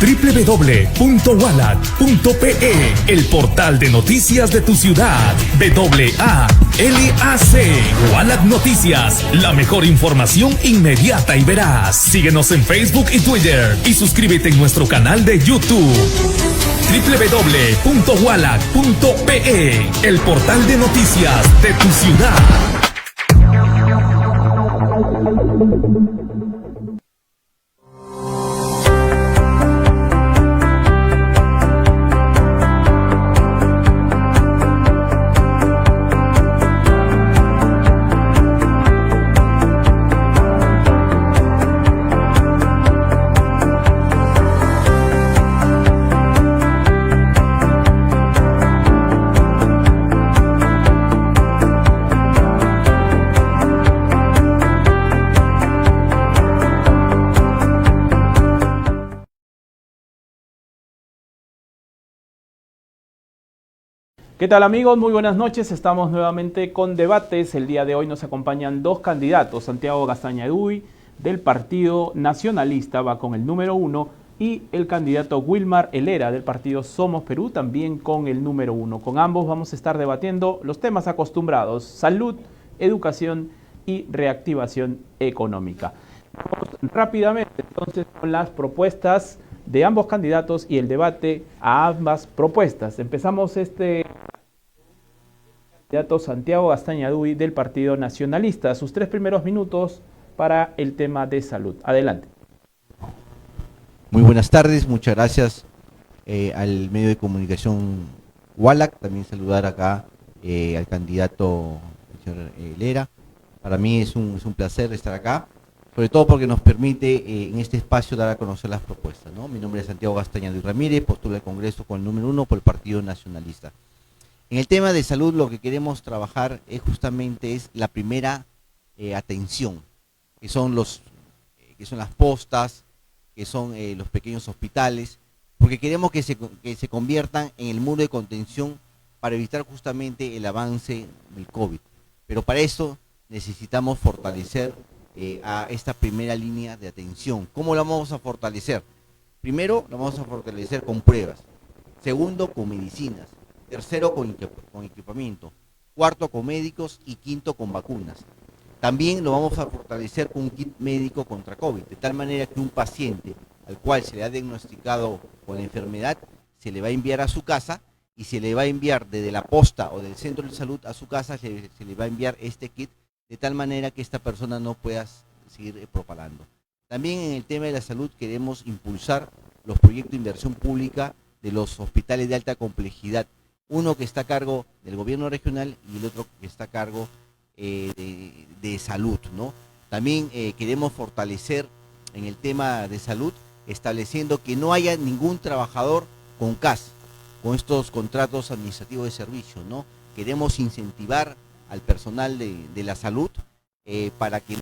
www.walac.pe, el portal de noticias de tu ciudad. WALAC, Walac Noticias, la mejor información inmediata y veraz. Síguenos en Facebook y Twitter y suscríbete en nuestro canal de YouTube. www.walac.pe, el portal de noticias de tu ciudad. ¿Qué tal amigos? Muy buenas noches, estamos nuevamente con debates. El día de hoy nos acompañan dos candidatos, Santiago Gastañaduy del Partido Nacionalista va con el número 1 y el candidato Wilmar Helera del Partido Somos Perú también con el número 1. Con ambos vamos a estar debatiendo los temas acostumbrados, salud, educación y reactivación económica. Vamos rápidamente entonces con las propuestas de ambos candidatos y el debate a ambas propuestas. Empezamos candidato Santiago Gastañaduy del Partido Nacionalista. Sus 3 primeros minutos para el tema de salud. Adelante. Muy buenas tardes, muchas gracias al medio de comunicación Walac. También saludar acá al candidato señor Helera. Para mí es un placer estar acá, sobre todo porque nos permite en este espacio dar a conocer las propuestas, ¿no? Mi nombre es Santiago Gastañaduy Ramírez, postulo al Congreso con el número 1 por el Partido Nacionalista. En el tema de salud lo que queremos trabajar es justamente la primera atención, que son las postas, que son los pequeños hospitales, porque queremos que se conviertan en el muro de contención para evitar justamente el avance del COVID. Pero para eso necesitamos fortalecer a esta primera línea de atención. ¿Cómo la vamos a fortalecer? Primero, la vamos a fortalecer con pruebas. Segundo, con medicinas. Tercero, con equipamiento. Cuarto, con médicos. Y quinto, con vacunas. También lo vamos a fortalecer con un kit médico contra COVID, de tal manera que un paciente al cual se le ha diagnosticado con la enfermedad, se le va a enviar a su casa y se le va a enviar desde la posta o del centro de salud a su casa, se le va a enviar este kit, de tal manera que esta persona no pueda seguir propagando. También en el tema de la salud queremos impulsar los proyectos de inversión pública de los hospitales de alta complejidad, uno que está a cargo del gobierno regional y el otro que está a cargo de salud, ¿no? También queremos fortalecer en el tema de salud, estableciendo que no haya ningún trabajador con CAS, con estos contratos administrativos de servicio, ¿no? Queremos incentivar al personal de la salud para que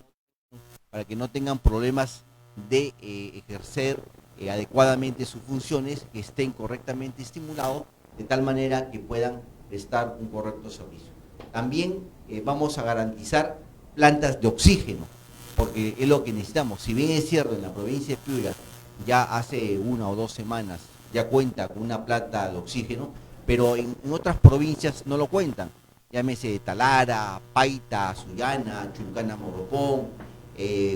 no tengan problemas de ejercer adecuadamente sus funciones, que estén correctamente estimulados, de tal manera que puedan prestar un correcto servicio. También vamos a garantizar plantas de oxígeno, porque es lo que necesitamos. Si bien es cierto, en la provincia de Piura ya hace 1 o 2 semanas ya cuenta con una planta de oxígeno, pero en otras provincias no lo cuentan. Llámese Talara, Paita, Sullana, Churcana, Moropón,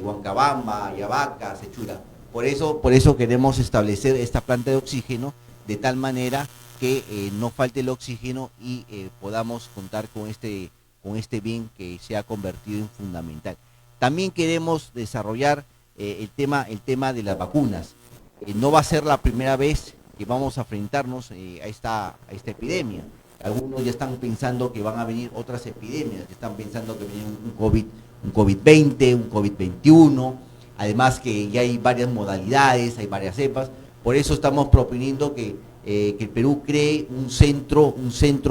Huancabamba, Yavaca, Sechura. Por eso queremos establecer esta planta de oxígeno de tal manera que no falte el oxígeno y podamos contar con este bien que se ha convertido en fundamental. También queremos desarrollar el tema de las vacunas. No va a ser la primera vez que vamos a enfrentarnos a esta epidemia. Algunos ya están pensando que van a venir otras epidemias, están pensando que viene un COVID-20, un COVID-21, además que ya hay varias modalidades, hay varias cepas. Por eso estamos proponiendo que el Perú cree un centro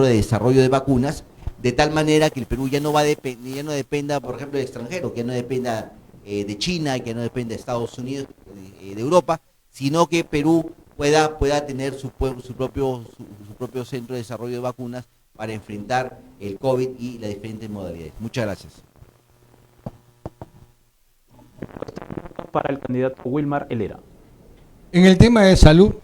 de desarrollo de vacunas, de tal manera que el Perú ya no dependa, por ejemplo, del extranjero, que no dependa de China, que no dependa de Estados Unidos, de Europa, sino que Perú pueda tener su propio centro de desarrollo de vacunas para enfrentar el COVID y las diferentes modalidades. Muchas gracias. Para el candidato Wilmar Helera. En el tema de salud,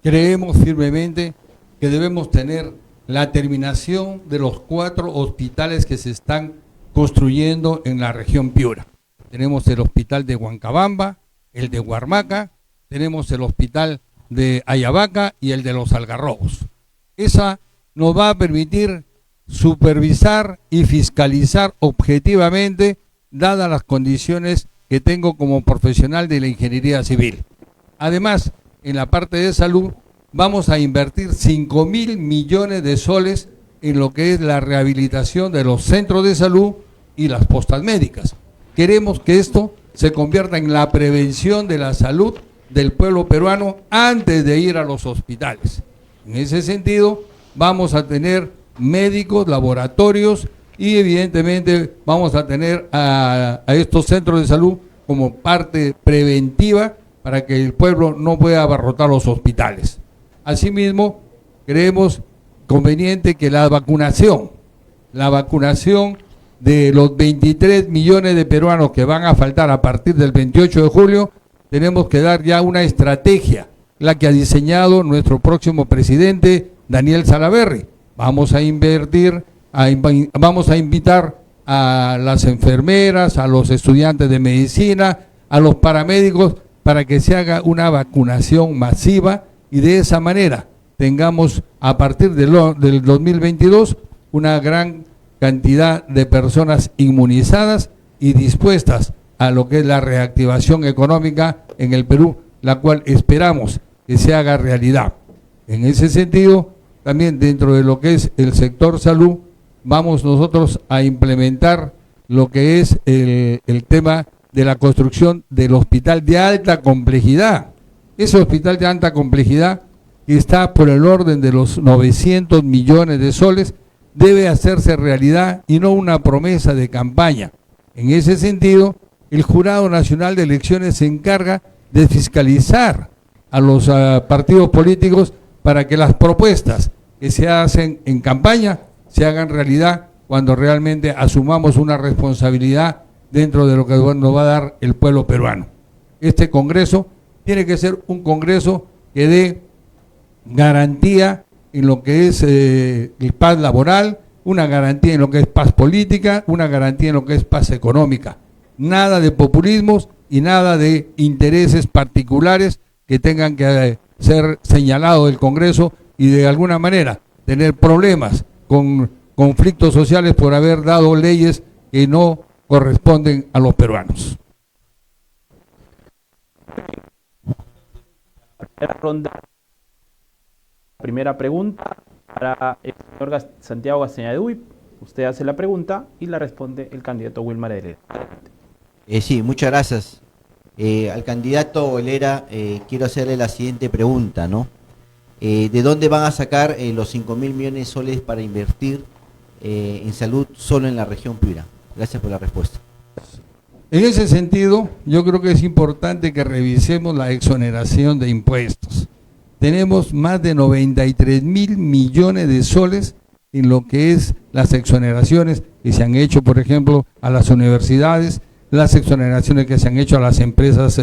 creemos firmemente que debemos tener la terminación de los 4 hospitales que se están construyendo en la región Piura. Tenemos el hospital de Huancabamba, el de Huarmaca, tenemos el hospital de Ayabaca y el de los Algarrobos. Esa nos va a permitir supervisar y fiscalizar objetivamente, dadas las condiciones que tengo como profesional de la ingeniería civil. Además, en la parte de salud, vamos a invertir 5.000 millones de soles en lo que es la rehabilitación de los centros de salud y las postas médicas. Queremos que esto se convierta en la prevención de la salud del pueblo peruano antes de ir a los hospitales. En ese sentido, vamos a tener médicos, laboratorios y evidentemente vamos a tener a estos centros de salud como parte preventiva para que el pueblo no pueda abarrotar los hospitales. Asimismo, creemos conveniente que la vacunación de los 23 millones de peruanos que van a faltar a partir del 28 de julio, tenemos que dar ya una estrategia, la que ha diseñado nuestro próximo presidente, Daniel Salaverry. Vamos a invitar a las enfermeras, a los estudiantes de medicina, a los paramédicos, para que se haga una vacunación masiva y de esa manera tengamos a partir del 2022 una gran cantidad de personas inmunizadas y dispuestas a lo que es la reactivación económica en el Perú, la cual esperamos que se haga realidad. En ese sentido, también dentro de lo que es el sector salud, vamos nosotros a implementar lo que es el tema de la construcción del hospital de alta complejidad. Ese hospital de alta complejidad, que está por el orden de los 900 millones de soles, debe hacerse realidad y no una promesa de campaña. En ese sentido, el Jurado Nacional de Elecciones se encarga de fiscalizar a los partidos políticos para que las propuestas que se hacen en campaña se hagan realidad cuando realmente asumamos una responsabilidad dentro de lo que nos va a dar el pueblo peruano. Este Congreso tiene que ser un Congreso que dé garantía en lo que es paz laboral, una garantía en lo que es paz política, una garantía en lo que es paz económica. Nada de populismos y nada de intereses particulares que tengan que ser señalados del Congreso y de alguna manera tener problemas con conflictos sociales por haber dado leyes que no corresponden a los peruanos. Primera pregunta para el señor Santiago Gastañaduy. Usted hace la pregunta y la responde el candidato Wilmar Helera. Sí, muchas gracias. Al candidato Helera quiero hacerle la siguiente pregunta, ¿no? ¿De dónde van a sacar los 5.000 millones de soles para invertir en salud solo en la región Piura? Gracias por la respuesta. En ese sentido, yo creo que es importante que revisemos la exoneración de impuestos. Tenemos más de 93.000 millones de soles en lo que es las exoneraciones que se han hecho, por ejemplo, a las universidades, las exoneraciones que se han hecho a las empresas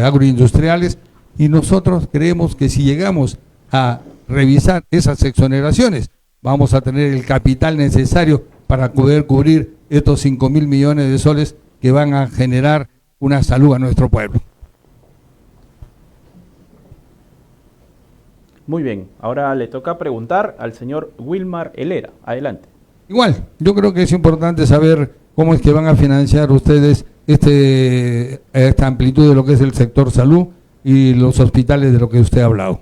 agroindustriales, y nosotros creemos que si llegamos a revisar esas exoneraciones, vamos a tener el capital necesario para poder cubrir estos 5.000 millones de soles que van a generar una salud a nuestro pueblo. Muy bien, ahora le toca preguntar al señor Wilmar Helera. Adelante. Igual, yo creo que es importante saber cómo es que van a financiar ustedes esta amplitud de lo que es el sector salud y los hospitales de lo que usted ha hablado.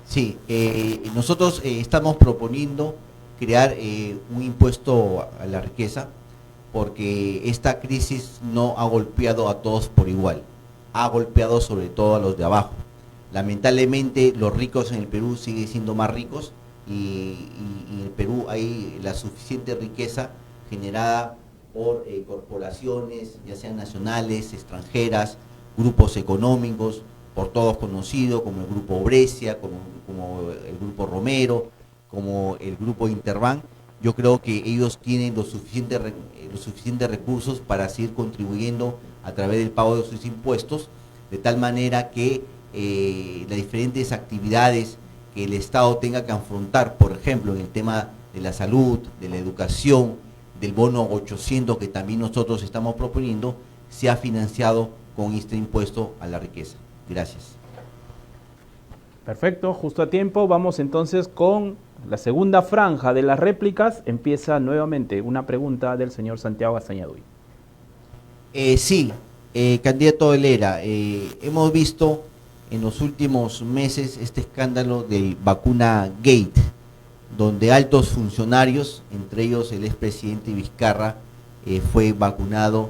Sí, nosotros estamos proponiendo crear un impuesto a la riqueza, porque esta crisis no ha golpeado a todos por igual, ha golpeado sobre todo a los de abajo. Lamentablemente los ricos en el Perú siguen siendo más ricos y en el Perú hay la suficiente riqueza generada por corporaciones, ya sean nacionales, extranjeras, grupos económicos, por todos conocidos, como el Grupo Brescia, como el Grupo Romero, como el Grupo Interbank. Yo creo que ellos tienen los suficientes recursos para seguir contribuyendo a través del pago de sus impuestos, de tal manera que las diferentes actividades que el Estado tenga que afrontar, por ejemplo, en el tema de la salud, de la educación, del bono 800 que también nosotros estamos proponiendo, sea financiado con este impuesto a la riqueza. Gracias. Perfecto, justo a tiempo. Vamos entonces con la segunda franja de las réplicas. Empieza nuevamente una pregunta del señor Santiago Gastañaduy. Sí, candidato Helera, hemos visto en los últimos meses este escándalo del vacuna Gate, donde altos funcionarios, entre ellos el expresidente Vizcarra, fue vacunado,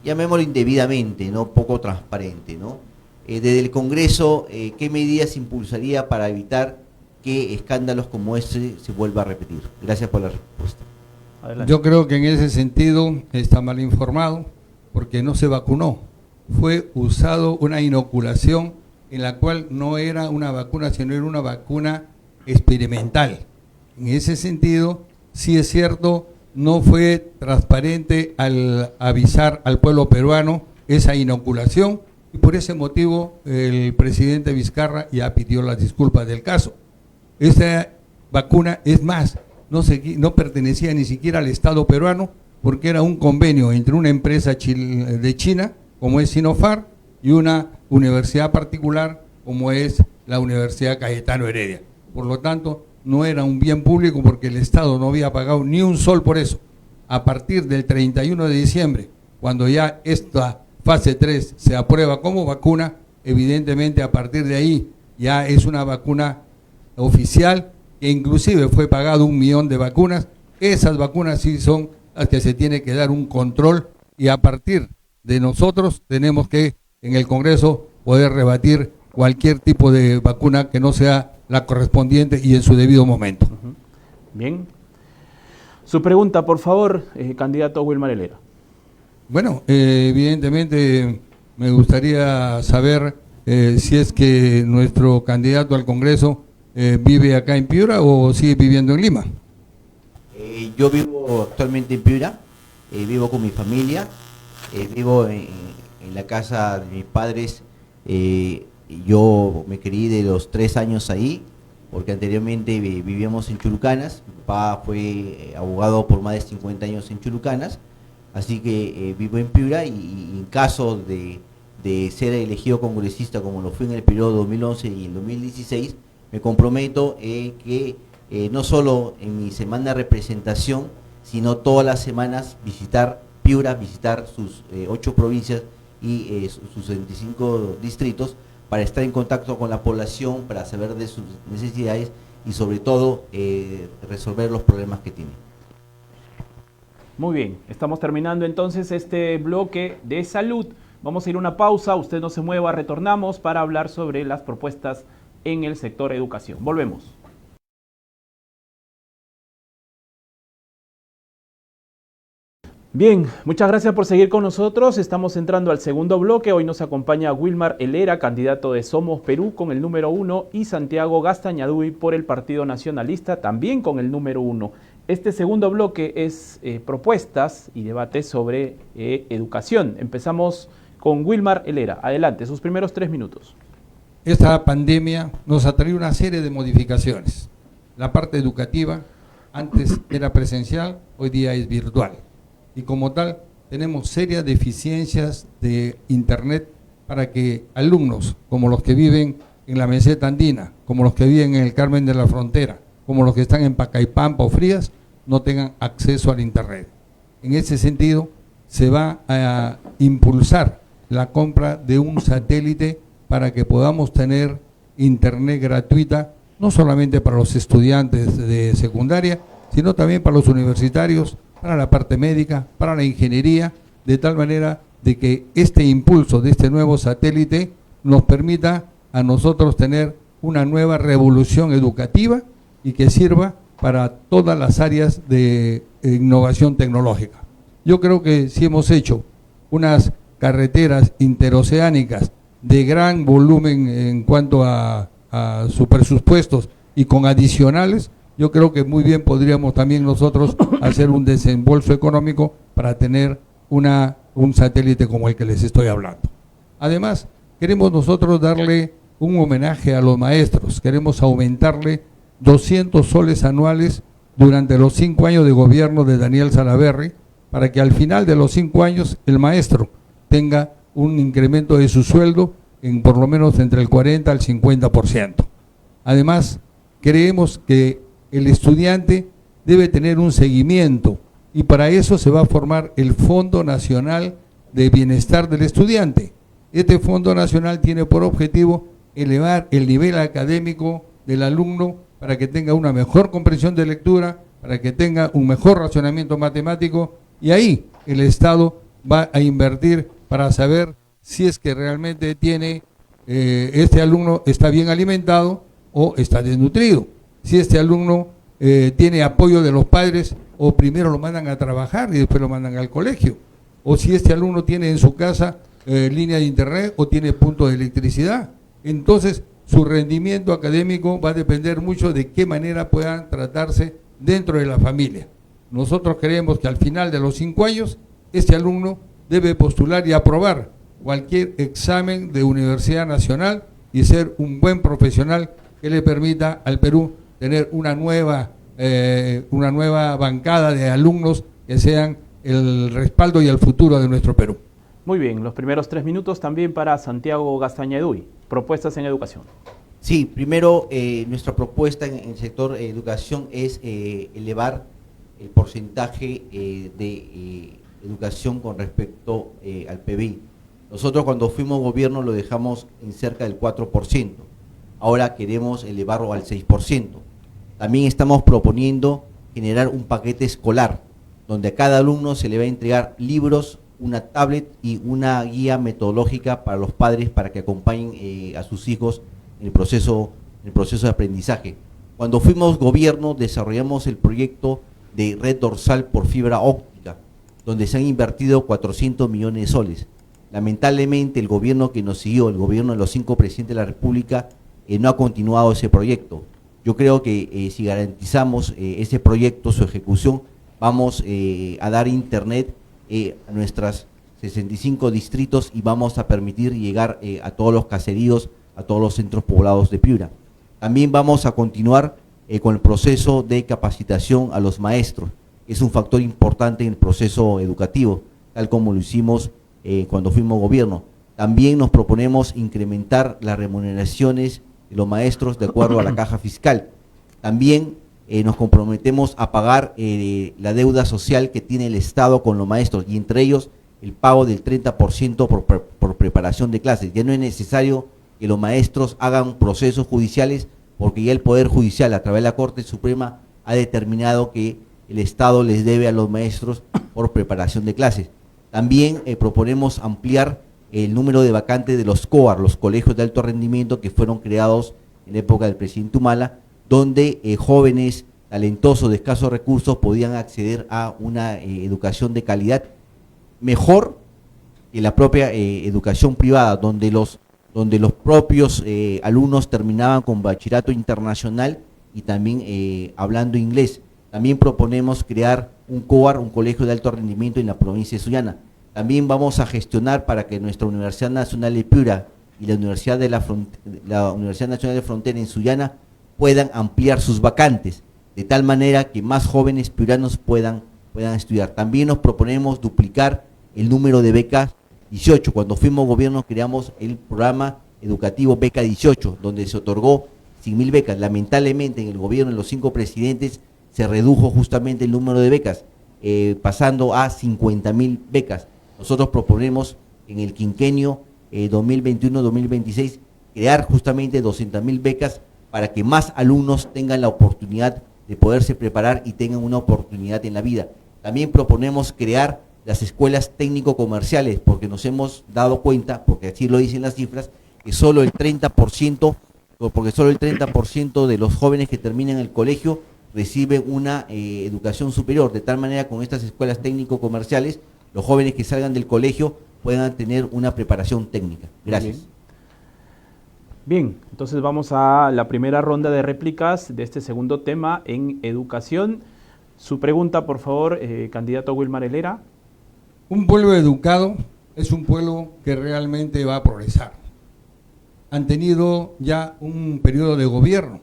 llamémoslo indebidamente, ¿no? Poco transparente, ¿no? Desde el Congreso, ¿qué medidas impulsaría para evitar que escándalos como este se vuelva a repetir? Gracias por la respuesta. Adelante. Yo creo que en ese sentido está mal informado, porque no se vacunó. Fue usado una inoculación en la cual no era una vacuna, sino era una vacuna experimental. En ese sentido, sí es cierto, no fue transparente al avisar al pueblo peruano esa inoculación, y por ese motivo el presidente Vizcarra ya pidió las disculpas del caso. Esta vacuna, es más, no pertenecía ni siquiera al Estado peruano, porque era un convenio entre una empresa de China, como es Sinopharm, y una universidad particular, como es la Universidad Cayetano Heredia. Por lo tanto, no era un bien público porque el Estado no había pagado ni un sol por eso. A partir del 31 de diciembre, cuando ya esta fase 3 se aprueba como vacuna, evidentemente a partir de ahí ya es una vacuna oficial, que inclusive fue pagado 1 millón de vacunas. Esas vacunas sí son las que se tiene que dar un control, y a partir de nosotros tenemos que en el Congreso poder rebatir cualquier tipo de vacuna que no sea la correspondiente y en su debido momento. Bien. Su pregunta, por favor, candidato Wilmar Helera. Bueno, evidentemente me gustaría saber si es que nuestro candidato al Congreso vive acá en Piura o sigue viviendo en Lima. Yo vivo actualmente en Piura, vivo con mi familia, vivo en la casa de mis padres. Yo me crié de los 3 años ahí, porque anteriormente vivíamos en Chulucanas. Mi papá fue abogado por más de 50 años en Chulucanas, así que vivo en Piura, y en caso de ser elegido congresista como lo fui en el periodo 2011 y el 2016, me comprometo que no solo en mi semana de representación, sino todas las semanas visitar Piura, visitar sus 8 provincias y sus 25 distritos, para estar en contacto con la población, para saber de sus necesidades y sobre todo resolver los problemas que tienen. Muy bien, estamos terminando entonces este bloque de salud. Vamos a ir a una pausa, usted no se mueva, retornamos para hablar sobre las propuestas en el sector educación. Volvemos. Bien, muchas gracias por seguir con nosotros. Estamos entrando al segundo bloque. Hoy nos acompaña Wilmar Helera, candidato de Somos Perú con el número 1, y Santiago Gastañaduy por el Partido Nacionalista también con el número 1. Este segundo bloque es propuestas y debates sobre educación. Empezamos con Wilmar Helera. Adelante, sus primeros 3 minutos. Esta pandemia nos ha traído una serie de modificaciones. La parte educativa antes era presencial, hoy día es virtual. Y como tal, tenemos serias deficiencias de internet para que alumnos, como los que viven en la meseta andina, como los que viven en el Carmen de la Frontera, como los que están en Pacaipampa o Frías, no tengan acceso al internet. En ese sentido, se va a impulsar la compra de un satélite para que podamos tener internet gratuita, no solamente para los estudiantes de secundaria, sino también para los universitarios, para la parte médica, para la ingeniería, de tal manera de que este impulso de este nuevo satélite nos permita a nosotros tener una nueva revolución educativa y que sirva para todas las áreas de innovación tecnológica. Yo creo que si hemos hecho unas carreteras interoceánicas de gran volumen en cuanto a sus presupuestos y con adicionales, yo creo que muy bien podríamos también nosotros hacer un desembolso económico para tener un satélite como el que les estoy hablando. Además, queremos nosotros darle un homenaje a los maestros. Queremos aumentarle 200 soles anuales durante los 5 años de gobierno de Daniel Salaverry, para que al final de los 5 años el maestro tenga un incremento de su sueldo en por lo menos entre el 40 al 50%. Además, creemos que el estudiante debe tener un seguimiento y para eso se va a formar el Fondo Nacional de Bienestar del Estudiante. Este Fondo Nacional tiene por objetivo elevar el nivel académico del alumno para que tenga una mejor comprensión de lectura, para que tenga un mejor razonamiento matemático, y ahí el Estado va a invertir para saber si es que realmente tiene, este alumno está bien alimentado o está desnutrido, si este alumno tiene apoyo de los padres o primero lo mandan a trabajar y después lo mandan al colegio, o si este alumno tiene en su casa línea de internet o tiene punto de electricidad. Entonces su rendimiento académico va a depender mucho de qué manera puedan tratarse dentro de la familia. Nosotros creemos que al final de los 5 años este alumno debe postular y aprobar cualquier examen de Universidad Nacional y ser un buen profesional que le permita al Perú tener una nueva bancada de alumnos que sean el respaldo y el futuro de nuestro Perú. Muy bien, los primeros 3 minutos también para Santiago Gastaña Eduy. Propuestas en educación. Sí, primero nuestra propuesta en el sector educación es elevar el porcentaje de educación con respecto al PBI. Nosotros cuando fuimos gobierno lo dejamos en cerca del 4%, ahora queremos elevarlo al 6%. También estamos proponiendo generar un paquete escolar, donde a cada alumno se le va a entregar libros, una tablet y una guía metodológica para los padres para que acompañen a sus hijos en el proceso de aprendizaje. Cuando fuimos gobierno desarrollamos el proyecto de red dorsal por fibra óptica, donde se han invertido 400 millones de soles. Lamentablemente el gobierno que nos siguió, el gobierno de los 5 presidentes de la República, no ha continuado ese proyecto. Yo creo que si garantizamos ese proyecto, su ejecución, vamos a dar internet a nuestras 65 distritos y vamos a permitir llegar a todos los caseríos, a todos los centros poblados de Piura. También vamos a continuar con el proceso de capacitación a los maestros, que es un factor importante en el proceso educativo, tal como lo hicimos cuando fuimos gobierno. También nos proponemos incrementar las remuneraciones de los maestros de acuerdo a la caja fiscal. También nos comprometemos a pagar la deuda social que tiene el Estado con los maestros, y entre ellos el pago del 30% por preparación de clases. Ya no es necesario que los maestros hagan procesos judiciales, porque ya el Poder Judicial a través de la Corte Suprema ha determinado que el Estado les debe a los maestros por preparación de clases. También proponemos ampliar el número de vacantes de los COAR, los colegios de alto rendimiento que fueron creados en la época del presidente Humala, donde jóvenes talentosos de escasos recursos podían acceder a una educación de calidad mejor que la propia educación privada, donde los propios alumnos terminaban con bachillerato internacional y también hablando inglés. También proponemos crear un COAR, un colegio de alto rendimiento en la provincia de Sullana. También vamos a gestionar para que nuestra Universidad Nacional de Piura y la Universidad Nacional de Frontera en Sullana puedan ampliar sus vacantes, de tal manera que más jóvenes piuranos puedan estudiar. También nos proponemos duplicar el número de becas 18. Cuando fuimos gobierno creamos el programa educativo Beca 18, donde se otorgó 100.000 becas. Lamentablemente en el gobierno de los 5 presidentes se redujo justamente el número de becas, pasando a 50.000 becas. Nosotros proponemos en el quinquenio 2021-2026 crear justamente 200.000 becas para que más alumnos tengan la oportunidad de poderse preparar y tengan una oportunidad en la vida. También proponemos crear las escuelas técnico-comerciales, porque nos hemos dado cuenta, porque así lo dicen las cifras, que solo el 30% de los jóvenes que terminan el colegio reciben una educación superior, de tal manera con estas escuelas técnico-comerciales, los jóvenes que salgan del colegio puedan tener una preparación técnica. Gracias. Bien, entonces vamos a la primera ronda de réplicas de este segundo tema en educación. Su pregunta, por favor, candidato Wilmar Helera. Un pueblo educado es un pueblo que realmente va a progresar. han tenido ya un periodo de gobierno,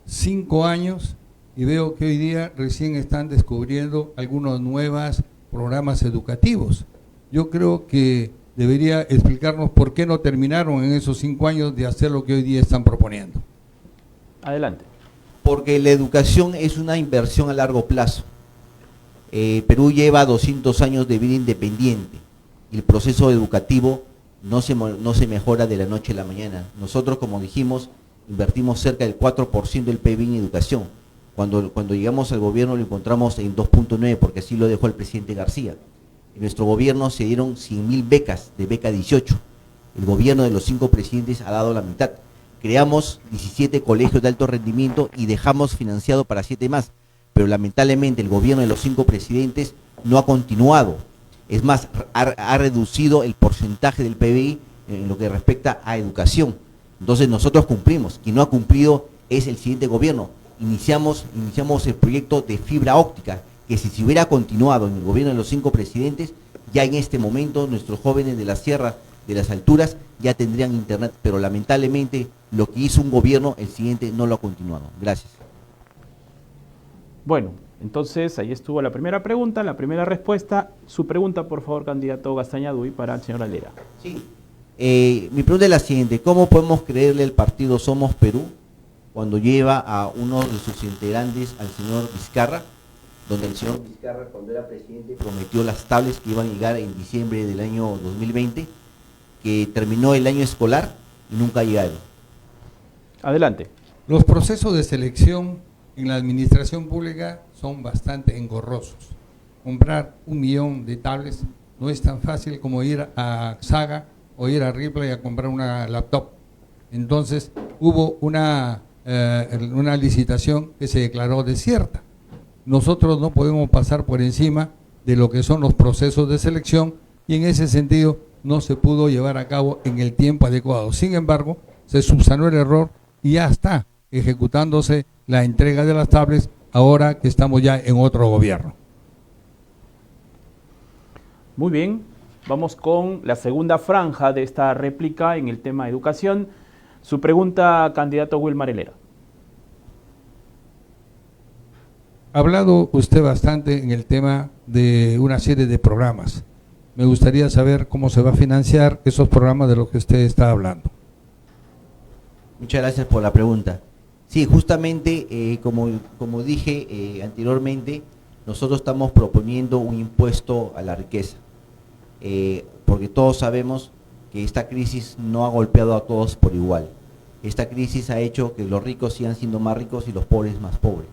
5 años, y veo que hoy día recién están descubriendo algunos nuevos programas educativos. Yo creo que debería explicarnos por qué no terminaron en esos 5 años de hacer lo que hoy día están proponiendo. Adelante. Porque la educación es una inversión a largo plazo. Perú lleva 200 años de vida independiente y el proceso educativo no se mejora de la noche a la mañana. Nosotros, como dijimos, invertimos cerca del 4% del PIB en educación. Cuando llegamos al gobierno lo encontramos en 2.9, porque así lo dejó el presidente García. En nuestro gobierno se dieron 100.000 becas, de beca 18. El gobierno de los 5 presidentes ha dado la mitad. Creamos 17 colegios de alto rendimiento y dejamos financiado para 7 más. Pero lamentablemente el gobierno de los 5 presidentes no ha continuado. Es más, ha reducido el porcentaje del PBI en lo que respecta a educación. Entonces nosotros cumplimos. Quien no ha cumplido es el siguiente gobierno. Iniciamos el proyecto de fibra óptica, que si se hubiera continuado en el gobierno de los 5 presidentes, ya en este momento nuestros jóvenes de la sierra, de las alturas, ya tendrían internet, pero lamentablemente lo que hizo un gobierno, el siguiente no lo ha continuado. Gracias. Bueno, entonces ahí estuvo la primera pregunta, la primera respuesta. Su pregunta, por favor, candidato Gaztañaduy, para el señor Helera. Sí. Mi pregunta es la siguiente: ¿cómo podemos creerle al partido Somos Perú cuando lleva a uno de sus integrantes, al señor Vizcarra, donde el señor Vizcarra, cuando era presidente, prometió las tablets que iban a llegar en diciembre del año 2020, que terminó el año escolar y nunca llegaron? Adelante. Los procesos de selección en la administración pública son bastante engorrosos. Comprar 1 millón de tablets no es tan fácil como ir a Saga o ir a Ripley a comprar una laptop. Entonces hubo una licitación que se declaró desierta. Nosotros no podemos pasar por encima de lo que son los procesos de selección y en ese sentido no se pudo llevar a cabo en el tiempo adecuado. Sin embargo, se subsanó el error y ya está ejecutándose la entrega de las tablets ahora que estamos ya en otro gobierno. Muy bien, vamos con la segunda franja de esta réplica en el tema educación. Su pregunta, candidato Wilmar Helera. Ha hablado usted bastante en el tema de una serie de programas. Me gustaría saber cómo se va a financiar esos programas de los que usted está hablando. Muchas gracias por la pregunta. Sí, justamente, como dije anteriormente, nosotros estamos proponiendo un impuesto a la riqueza, porque todos sabemos que esta crisis no ha golpeado a todos por igual. Esta crisis ha hecho que los ricos sigan siendo más ricos y los pobres más pobres.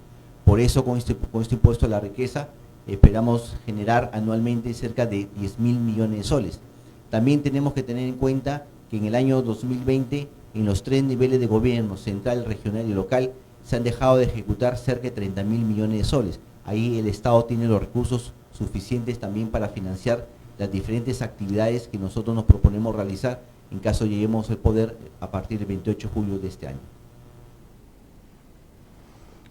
Por eso, con este impuesto a la riqueza, esperamos generar anualmente cerca de 10.000 millones de soles. También tenemos que tener en cuenta que en el año 2020, en los 3 niveles de gobierno, central, regional y local, se han dejado de ejecutar cerca de 30.000 millones de soles. Ahí el Estado tiene los recursos suficientes también para financiar las diferentes actividades que nosotros nos proponemos realizar en caso lleguemos al poder a partir del 28 de julio de este año.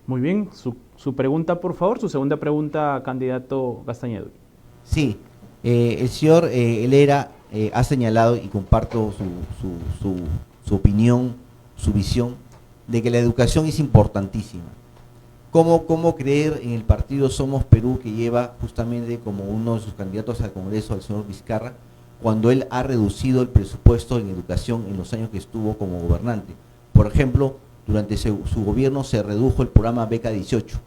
Muy bien, su pregunta, por favor, su segunda pregunta, candidato Gaztañaduy. Sí, el señor Helera ha señalado, y comparto su opinión, su visión, de que la educación es importantísima. ¿Cómo creer en el partido Somos Perú, que lleva justamente como uno de sus candidatos al Congreso al señor Vizcarra, cuando él ha reducido el presupuesto en educación en los años que estuvo como gobernante? Por ejemplo, durante su gobierno se redujo el programa Beca 18.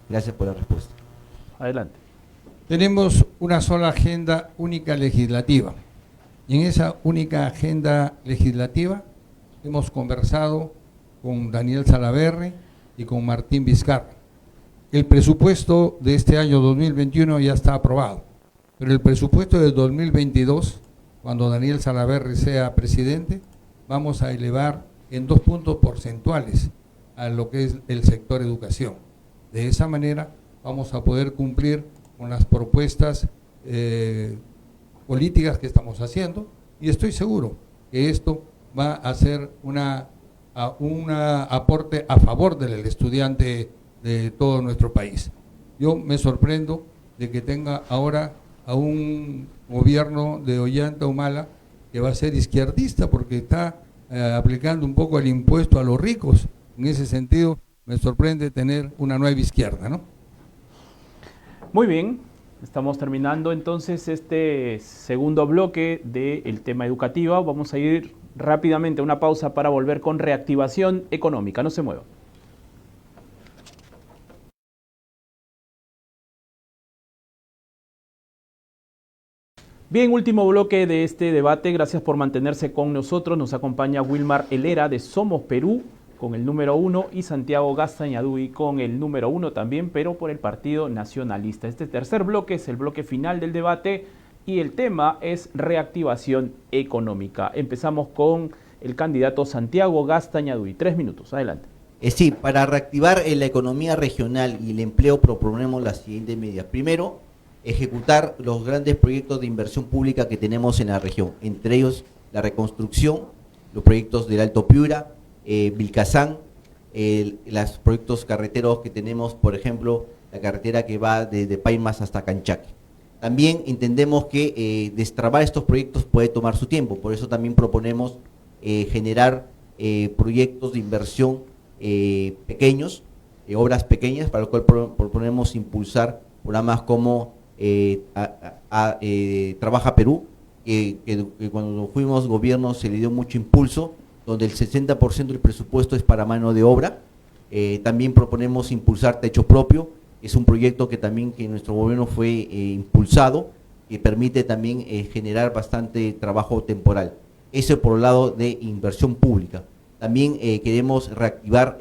Gracias por la respuesta. Adelante. Tenemos una sola agenda única legislativa. Y en esa única agenda legislativa hemos conversado con Daniel Salaverry y con Martín Vizcarra. El presupuesto de este año 2021 ya está aprobado, pero el presupuesto de 2022, cuando Daniel Salaverry sea presidente, vamos a elevar en 2 puntos porcentuales a lo que es el sector educación. De esa manera vamos a poder cumplir con las propuestas políticas que estamos haciendo, y estoy seguro que esto va a ser un aporte a favor del estudiante de todo nuestro país. Yo me sorprendo de que tenga ahora a un gobierno de Ollanta Humala que va a ser izquierdista, porque está aplicando un poco el impuesto a los ricos. En ese sentido, me sorprende tener una nueva izquierda, ¿no? Muy bien, estamos terminando entonces este segundo bloque del tema educativo. Vamos a ir rápidamente a una pausa para volver con reactivación económica. No se muevan. Bien, último bloque de este debate. Gracias por mantenerse con nosotros. Nos acompaña Wilmar Helera de Somos Perú con el número 1 y Santiago Gastañaduy con el número 1 también, pero por el Partido Nacionalista. Este tercer bloque es el bloque final del debate y el tema es reactivación económica. Empezamos con el candidato Santiago Gastañaduy. 3 minutos, adelante. Sí, para reactivar la economía regional y el empleo proponemos las siguientes medidas. Primero, ejecutar los grandes proyectos de inversión pública que tenemos en la región, entre ellos la reconstrucción, los proyectos del Alto Piura, Vilcazán, los proyectos carreteros que tenemos, por ejemplo, la carretera que va desde Paimas hasta Canchaque. También entendemos que destrabar estos proyectos puede tomar su tiempo, por eso también proponemos generar proyectos de inversión pequeños, obras pequeñas, para lo cual proponemos impulsar programas como Trabaja Perú, que cuando fuimos gobierno se le dio mucho impulso, donde el 60% del presupuesto es para mano de obra. También proponemos impulsar Techo Propio, que es un proyecto que también que nuestro gobierno fue impulsado, que permite también generar bastante trabajo temporal. Eso por el lado de inversión pública. También queremos reactivar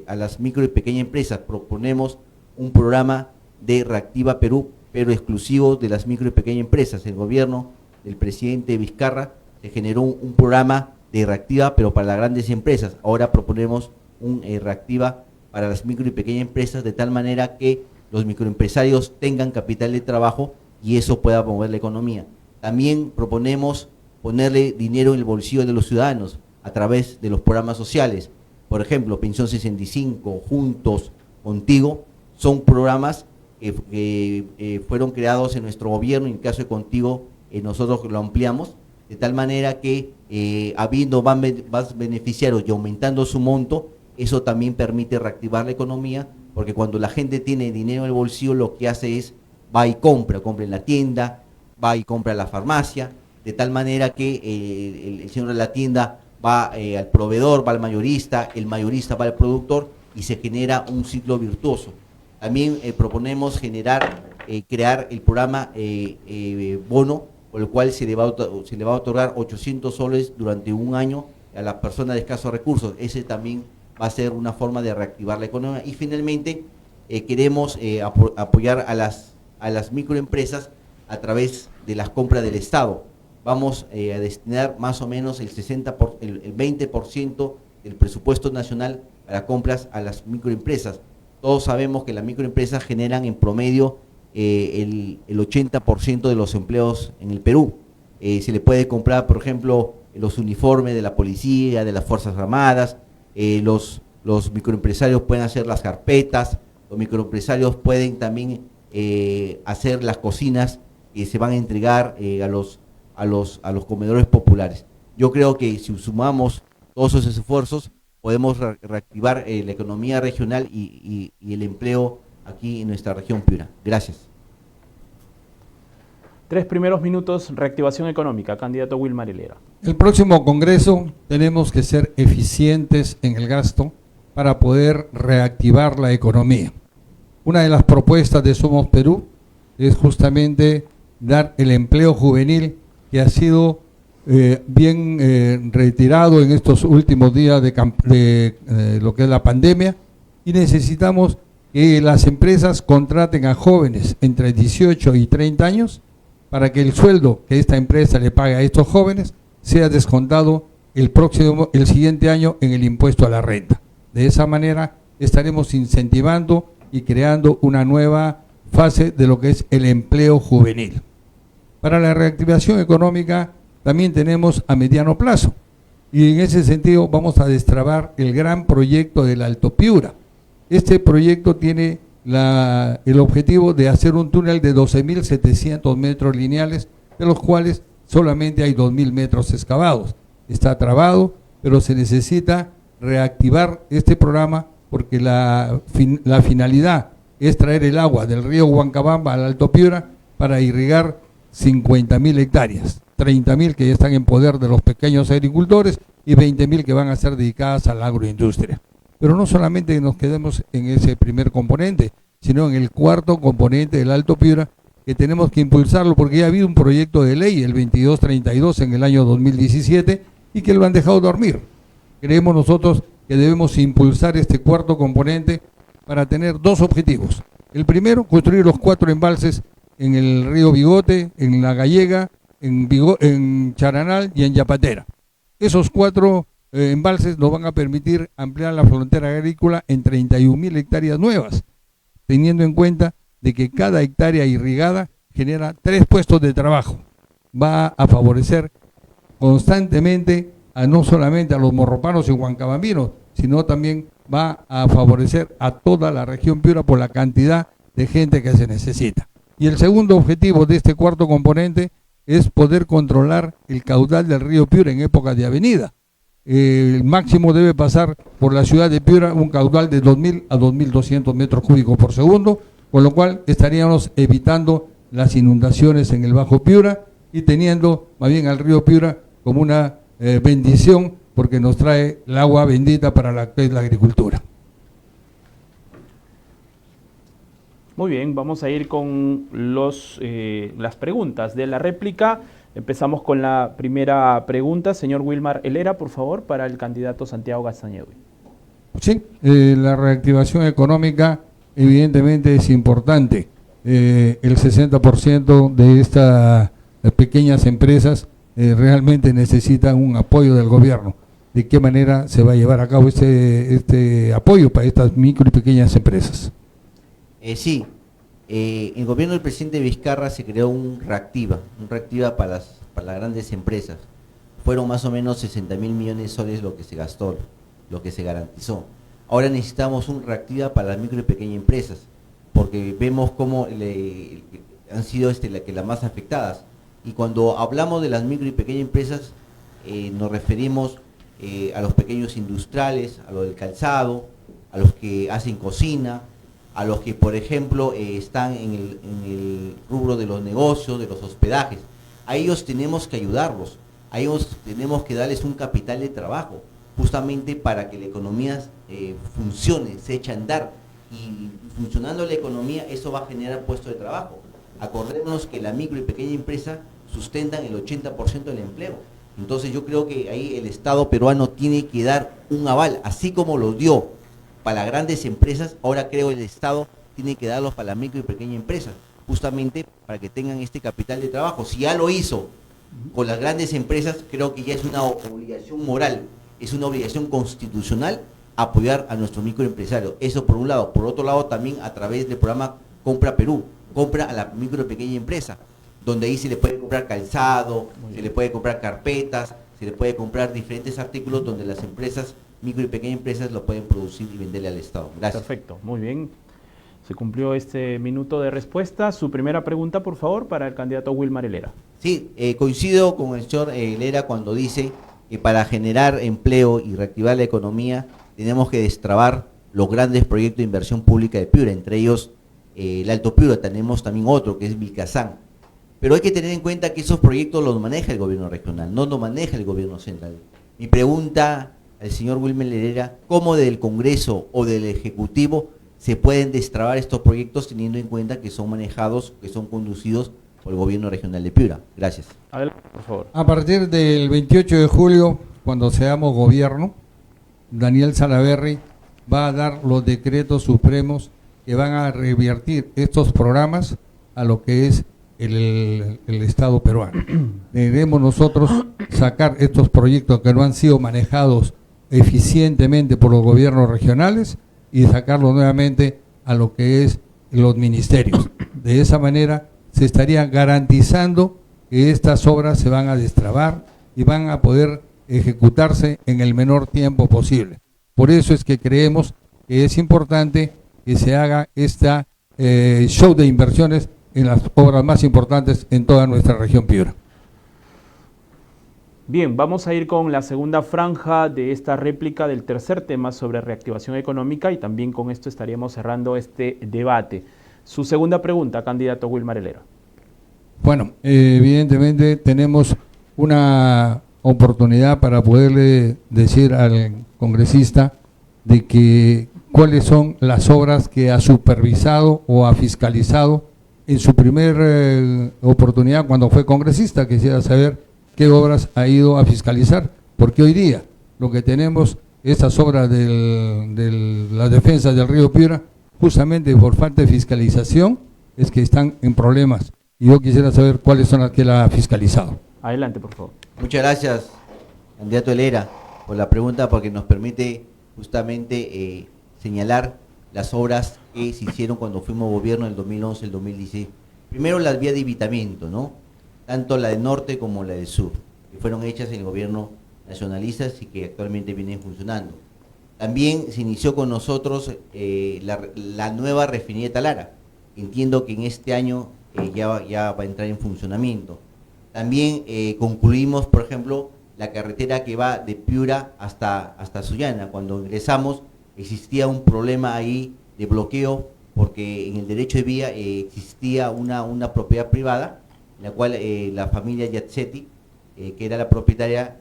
a las micro y pequeñas empresas. Proponemos un programa de Reactiva Perú, pero exclusivo de las micro y pequeñas empresas. El gobierno del presidente Vizcarra se generó un programa de Reactiva, pero para las grandes empresas. Ahora proponemos un Reactiva para las micro y pequeñas empresas, de tal manera que los microempresarios tengan capital de trabajo y eso pueda mover la economía. También proponemos ponerle dinero en el bolsillo de los ciudadanos a través de los programas sociales. Por ejemplo, Pensión 65, Juntos, Contigo, son programas que fueron creados en nuestro gobierno. En el caso de Contigo, nosotros lo ampliamos, de tal manera que habiendo más beneficiarios y aumentando su monto, eso también permite reactivar la economía, porque cuando la gente tiene dinero en el bolsillo, lo que hace es, va y compra en la tienda, va y compra en la farmacia, de tal manera que el señor de la tienda va al proveedor, va al mayorista, el mayorista va al productor y se genera un ciclo virtuoso. También proponemos crear el programa bono, por el cual se le va a otorgar 800 soles durante un año a las personas de escasos recursos. Ese también va a ser una forma de reactivar la economía. Y finalmente queremos apoyar a las microempresas a través de las compras del Estado. Vamos a destinar más o menos el 20% del presupuesto nacional para compras a las microempresas. Todos sabemos que las microempresas generan en promedio el 80% de los empleos en el Perú. Se le puede comprar, por ejemplo, los uniformes de la policía, de las Fuerzas Armadas, los microempresarios pueden hacer las carpetas, los microempresarios pueden también hacer las cocinas que se van a entregar a los comedores populares. Yo creo que si sumamos todos esos esfuerzos, podemos reactivar la economía regional y el empleo aquí en nuestra región Piura. Gracias. 3 primeros minutos, reactivación económica, candidato Wilmar Helera. El próximo Congreso tenemos que ser eficientes en el gasto para poder reactivar la economía. Una de las propuestas de Somos Perú es justamente dar el empleo juvenil que ha sido bien retirado en estos últimos días de lo que es la pandemia, y necesitamos que las empresas contraten a jóvenes entre 18 y 30 años para que el sueldo que esta empresa le pague a estos jóvenes sea descontado el siguiente año en el impuesto a la renta. De esa manera estaremos incentivando y creando una nueva fase de lo que es el empleo juvenil. Para la reactivación económica también tenemos a mediano plazo, y en ese sentido vamos a destrabar el gran proyecto del Alto Piura. Este proyecto tiene el objetivo de hacer un túnel de 12.700 metros lineales, de los cuales solamente hay 2.000 metros excavados. está trabado, pero se necesita reactivar este programa porque la finalidad es traer el agua del río Huancabamba al Alto Piura para irrigar 50.000 hectáreas, 30.000 que ya están en poder de los pequeños agricultores y 20.000 que van a ser dedicadas a la agroindustria. Pero no solamente nos quedemos en ese primer componente, sino en el cuarto componente del Alto Piura, que tenemos que impulsarlo porque ya ha habido un proyecto de ley, el 2232 en el año 2017, y que lo han dejado dormir. Creemos nosotros que debemos impulsar este cuarto componente para tener dos objetivos. El primero, construir los 4 embalses en el río Bigote, en La Gallega, en Charanal y en Yapatera. Esos 4 embalses nos van a permitir ampliar la frontera agrícola en 31.000 hectáreas nuevas, teniendo en cuenta de que cada hectárea irrigada genera 3 puestos de trabajo. Va a favorecer constantemente no solamente a los morropanos y huancabambinos, sino también va a favorecer a toda la región Piura por la cantidad de gente que se necesita. Y el segundo objetivo de este cuarto componente es poder controlar el caudal del río Piura en época de avenida. El máximo debe pasar por la ciudad de Piura un caudal de 2.000 a 2.200 metros cúbicos por segundo, con lo cual estaríamos evitando las inundaciones en el Bajo Piura y teniendo más bien al río Piura como una bendición porque nos trae el agua bendita para la agricultura. Muy bien, vamos a ir con las preguntas de la réplica. Empezamos con la primera pregunta. Señor Wilmar Helera, por favor, para el candidato Santiago Gastañeduy. Sí, la reactivación económica evidentemente es importante. El 60% de estas pequeñas empresas realmente necesitan un apoyo del gobierno. ¿De qué manera se va a llevar a cabo este apoyo para estas micro y pequeñas empresas? Sí, en el gobierno del presidente Vizcarra se creó un reactiva para las grandes empresas. Fueron más o menos 60.000 millones de soles lo que se gastó, lo que se garantizó. Ahora necesitamos un reactiva para las micro y pequeñas empresas, porque vemos cómo han sido las más afectadas. Y cuando hablamos de las micro y pequeñas empresas, nos referimos a los pequeños industriales, a los del calzado, a los que hacen cocina, a los que, por ejemplo, están en el rubro de los negocios, de los hospedajes. A ellos tenemos que ayudarlos, a ellos tenemos que darles un capital de trabajo, justamente para que la economía funcione, se eche a andar. Y funcionando la economía, eso va a generar puestos de trabajo. Acordémonos que la micro y pequeña empresa sustentan el 80% del empleo. Entonces yo creo que ahí el Estado peruano tiene que dar un aval, así como lo dio para las grandes empresas, ahora creo el Estado tiene que darlos para las micro y pequeñas empresas, justamente para que tengan este capital de trabajo. Si ya lo hizo con las grandes empresas, creo que ya es una obligación moral, es una obligación constitucional apoyar a nuestros microempresarios. Eso por un lado. Por otro lado, también a través del programa Compra Perú, compra a la micro y pequeña empresa, donde ahí se le puede comprar calzado, se le puede comprar carpetas, se le puede comprar diferentes artículos donde las empresas, micro y pequeñas empresas, lo pueden producir y venderle al Estado. Gracias. Perfecto, muy bien. Se cumplió este minuto de respuesta. Su primera pregunta, por favor, para el candidato Wilmar Helera. Sí, coincido con el señor Helera cuando dice que para generar empleo y reactivar la economía tenemos que destrabar los grandes proyectos de inversión pública de Piura, entre ellos el Alto Piura. Tenemos también otro que es Vilcazán. Pero hay que tener en cuenta que esos proyectos los maneja el gobierno regional, no los maneja el gobierno central. Mi pregunta al señor Wilmar Helera, ¿cómo del Congreso o del Ejecutivo se pueden destrabar estos proyectos teniendo en cuenta que son manejados, que son conducidos por el gobierno regional de Piura? Gracias. Adelante, por favor. A partir del 28 de julio, cuando seamos gobierno, Daniel Salaverry va a dar los decretos supremos que van a revertir estos programas a lo que es el Estado peruano. Debemos nosotros sacar estos proyectos que no han sido manejados eficientemente por los gobiernos regionales y sacarlos nuevamente a lo que es los ministerios. De esa manera se estaría garantizando que estas obras se van a destrabar y van a poder ejecutarse en el menor tiempo posible. Por eso es que creemos que es importante que se haga esta show de inversiones en las obras más importantes en toda nuestra región Piura. Bien, vamos a ir con la segunda franja de esta réplica del tercer tema sobre reactivación económica y también con esto estaríamos cerrando este debate. Su segunda pregunta, candidato Wilmar Helera. Bueno, evidentemente tenemos una oportunidad para poderle decir al congresista de que cuáles son las obras que ha supervisado o ha fiscalizado en su primer oportunidad cuando fue congresista. Quisiera saber qué obras ha ido a fiscalizar, porque hoy día lo que tenemos, estas obras de la defensa del río Piura, justamente por falta de fiscalización, es que están en problemas. Y yo quisiera saber cuáles son las que la ha fiscalizado. Adelante, por favor. Muchas gracias, candidato Helera, por la pregunta, porque nos permite justamente señalar las obras que se hicieron cuando fuimos gobierno en el 2011, el 2016. Primero, las vías de evitamiento, ¿no? Tanto la del norte como la del sur, que fueron hechas en el gobierno nacionalista y que actualmente vienen funcionando. También se inició con nosotros la nueva refinería de Talara. Entiendo que en este año ya va a entrar en funcionamiento. También concluimos, por ejemplo, la carretera que va de Piura hasta Sullana. Cuando ingresamos existía un problema ahí de bloqueo, porque en el derecho de vía existía una propiedad privada, en la cual la familia Yatsetti, que era la propietaria,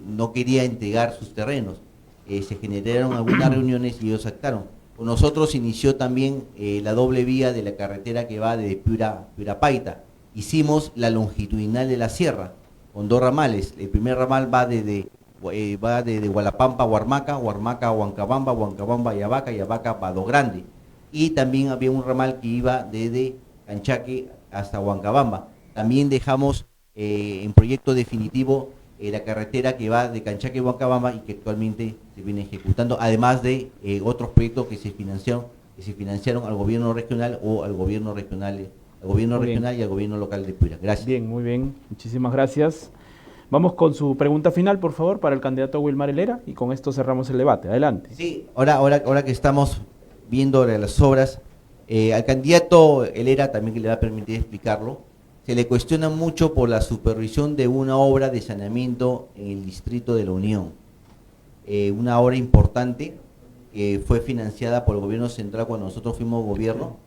no quería entregar sus terrenos. Se generaron algunas reuniones y ellos actaron. Con nosotros inició también la doble vía de la carretera que va de Piura a Paita. Hicimos la longitudinal de la sierra, con 2 ramales. El primer ramal va desde Hualapampa a Huarmaca, Huarmaca a Huancabamba, Huancabamba a Yabaca, Yabaca a Vado Grande. Y también había un ramal que iba desde Canchaque hasta Huancabamba. También dejamos en proyecto definitivo la carretera que va de Canchaque a Huancabamba y que actualmente se viene ejecutando, además de otros proyectos que se financiaron al gobierno regional o al gobierno regional y al gobierno local de Piura. Gracias. Bien, muy bien. Muchísimas gracias. Vamos con su pregunta final, por favor, para el candidato Wilmar Helera, y con esto cerramos el debate. Adelante. Sí, ahora que estamos viendo las obras, al candidato Helera también, que le va a permitir explicarlo, se le cuestiona mucho por la supervisión de una obra de saneamiento en el distrito de La Unión. Una obra importante que fue financiada por el gobierno central cuando nosotros fuimos gobierno.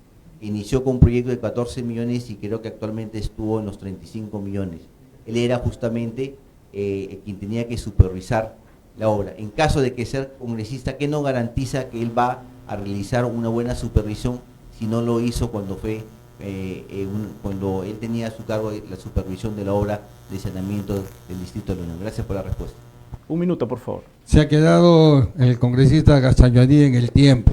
Inició con un proyecto de 14 millones y creo que actualmente estuvo en los 35 millones. Él era justamente quien tenía que supervisar la obra. En caso de que sea congresista, ¿qué no garantiza que él va a realizar una buena supervisión si no lo hizo cuando fue cuando él tenía a su cargo la supervisión de la obra de saneamiento del distrito de La Unión? Gracias por la respuesta. Un minuto, por favor. Se ha quedado el congresista Gastañadí en el tiempo.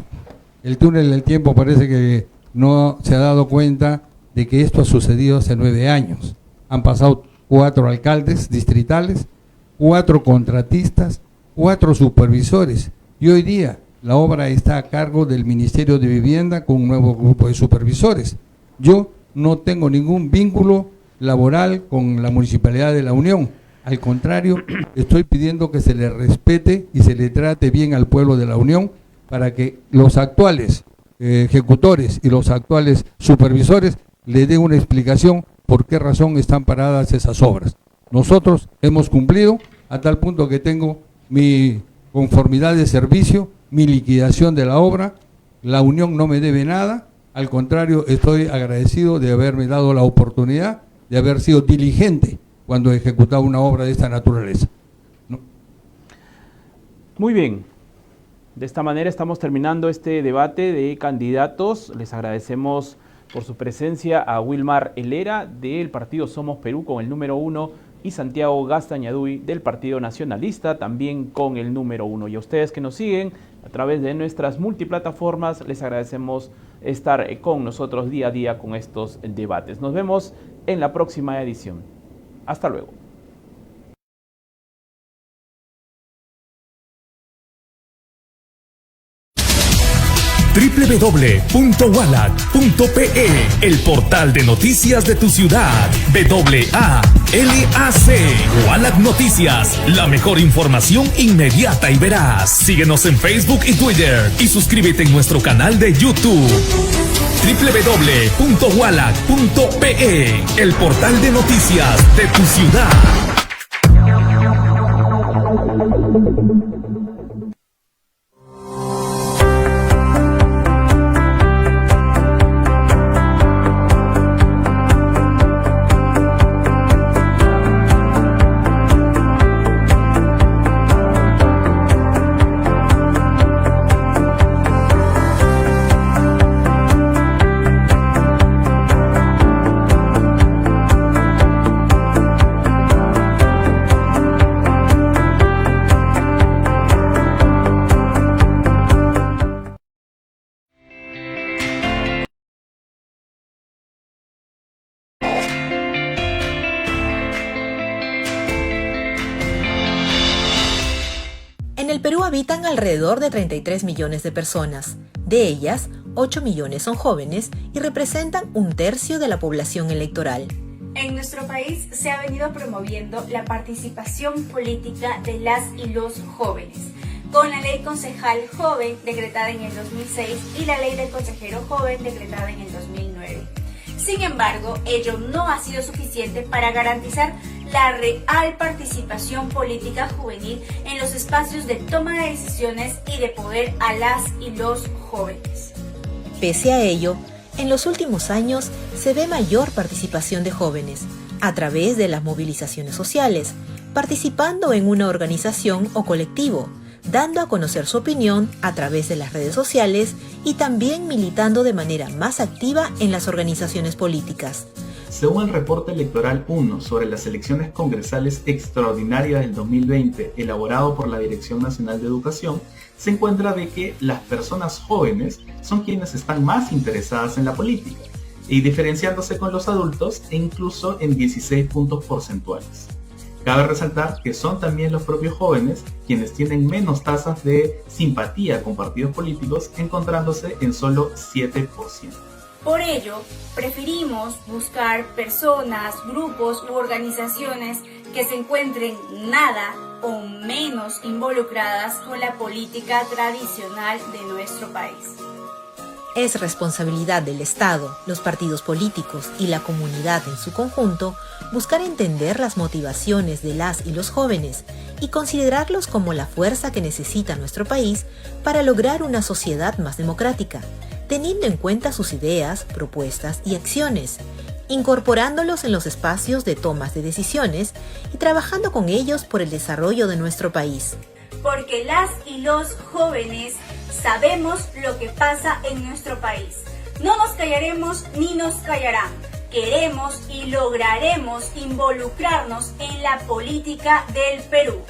El túnel del tiempo parece que no se ha dado cuenta de que esto ha sucedido hace 9 años. Han pasado 4 alcaldes distritales, 4 contratistas, 4 supervisores, y hoy día la obra está a cargo del Ministerio de Vivienda con un nuevo grupo de supervisores. Yo no tengo ningún vínculo laboral con la Municipalidad de La Unión. Al contrario, estoy pidiendo que se le respete y se le trate bien al pueblo de La Unión para que los actuales ejecutores y los actuales supervisores le den una explicación por qué razón están paradas esas obras. Nosotros hemos cumplido a tal punto que tengo mi conformidad de servicio, mi liquidación de la obra. La Unión no me debe nada. Al contrario, estoy agradecido de haberme dado la oportunidad de haber sido diligente cuando he ejecutado una obra de esta naturaleza. ¿No? Muy bien. De esta manera estamos terminando este debate de candidatos. Les agradecemos por su presencia a Wilmar Helera del partido Somos Perú con el número 1 y Santiago Gastañaduy del Partido Nacionalista también con el número 1. Y a ustedes que nos siguen a través de nuestras multiplataformas, les agradecemos estar con nosotros día a día con estos debates. Nos vemos en la próxima edición. Hasta luego. www.walac.pe, el portal de noticias de tu ciudad. WALAC, Walac Noticias, la mejor información inmediata y veraz. Síguenos en Facebook y Twitter y suscríbete en nuestro canal de YouTube. www.walac.pe, el portal de noticias de tu ciudad. En el Perú habitan alrededor de 33 millones de personas. De ellas, 8 millones son jóvenes y representan 1/3 de la población electoral. En nuestro país se ha venido promoviendo la participación política de las y los jóvenes, con la Ley Concejal Joven decretada en el 2006 y la Ley del Consejero Joven decretada en el 2009. Sin embargo, ello no ha sido suficiente para garantizar la real participación política juvenil en los espacios de toma de decisiones y de poder a las y los jóvenes. Pese a ello, en los últimos años se ve mayor participación de jóvenes a través de las movilizaciones sociales, participando en una organización o colectivo, dando a conocer su opinión a través de las redes sociales y también militando de manera más activa en las organizaciones políticas. Según el reporte electoral 1 sobre las elecciones congresales extraordinarias del 2020, elaborado por la Dirección Nacional de Educación, se encuentra de que las personas jóvenes son quienes están más interesadas en la política, y diferenciándose con los adultos e incluso en 16 puntos porcentuales. Cabe resaltar que son también los propios jóvenes quienes tienen menos tasas de simpatía con partidos políticos, encontrándose en solo 7%. Por ello, preferimos buscar personas, grupos u organizaciones que se encuentren nada o menos involucradas con la política tradicional de nuestro país. Es responsabilidad del Estado, los partidos políticos y la comunidad en su conjunto buscar entender las motivaciones de las y los jóvenes y considerarlos como la fuerza que necesita nuestro país para lograr una sociedad más democrática, teniendo en cuenta sus ideas, propuestas y acciones, incorporándolos en los espacios de tomas de decisiones y trabajando con ellos por el desarrollo de nuestro país. Porque las y los jóvenes sabemos lo que pasa en nuestro país. No nos callaremos ni nos callarán. Queremos y lograremos involucrarnos en la política del Perú.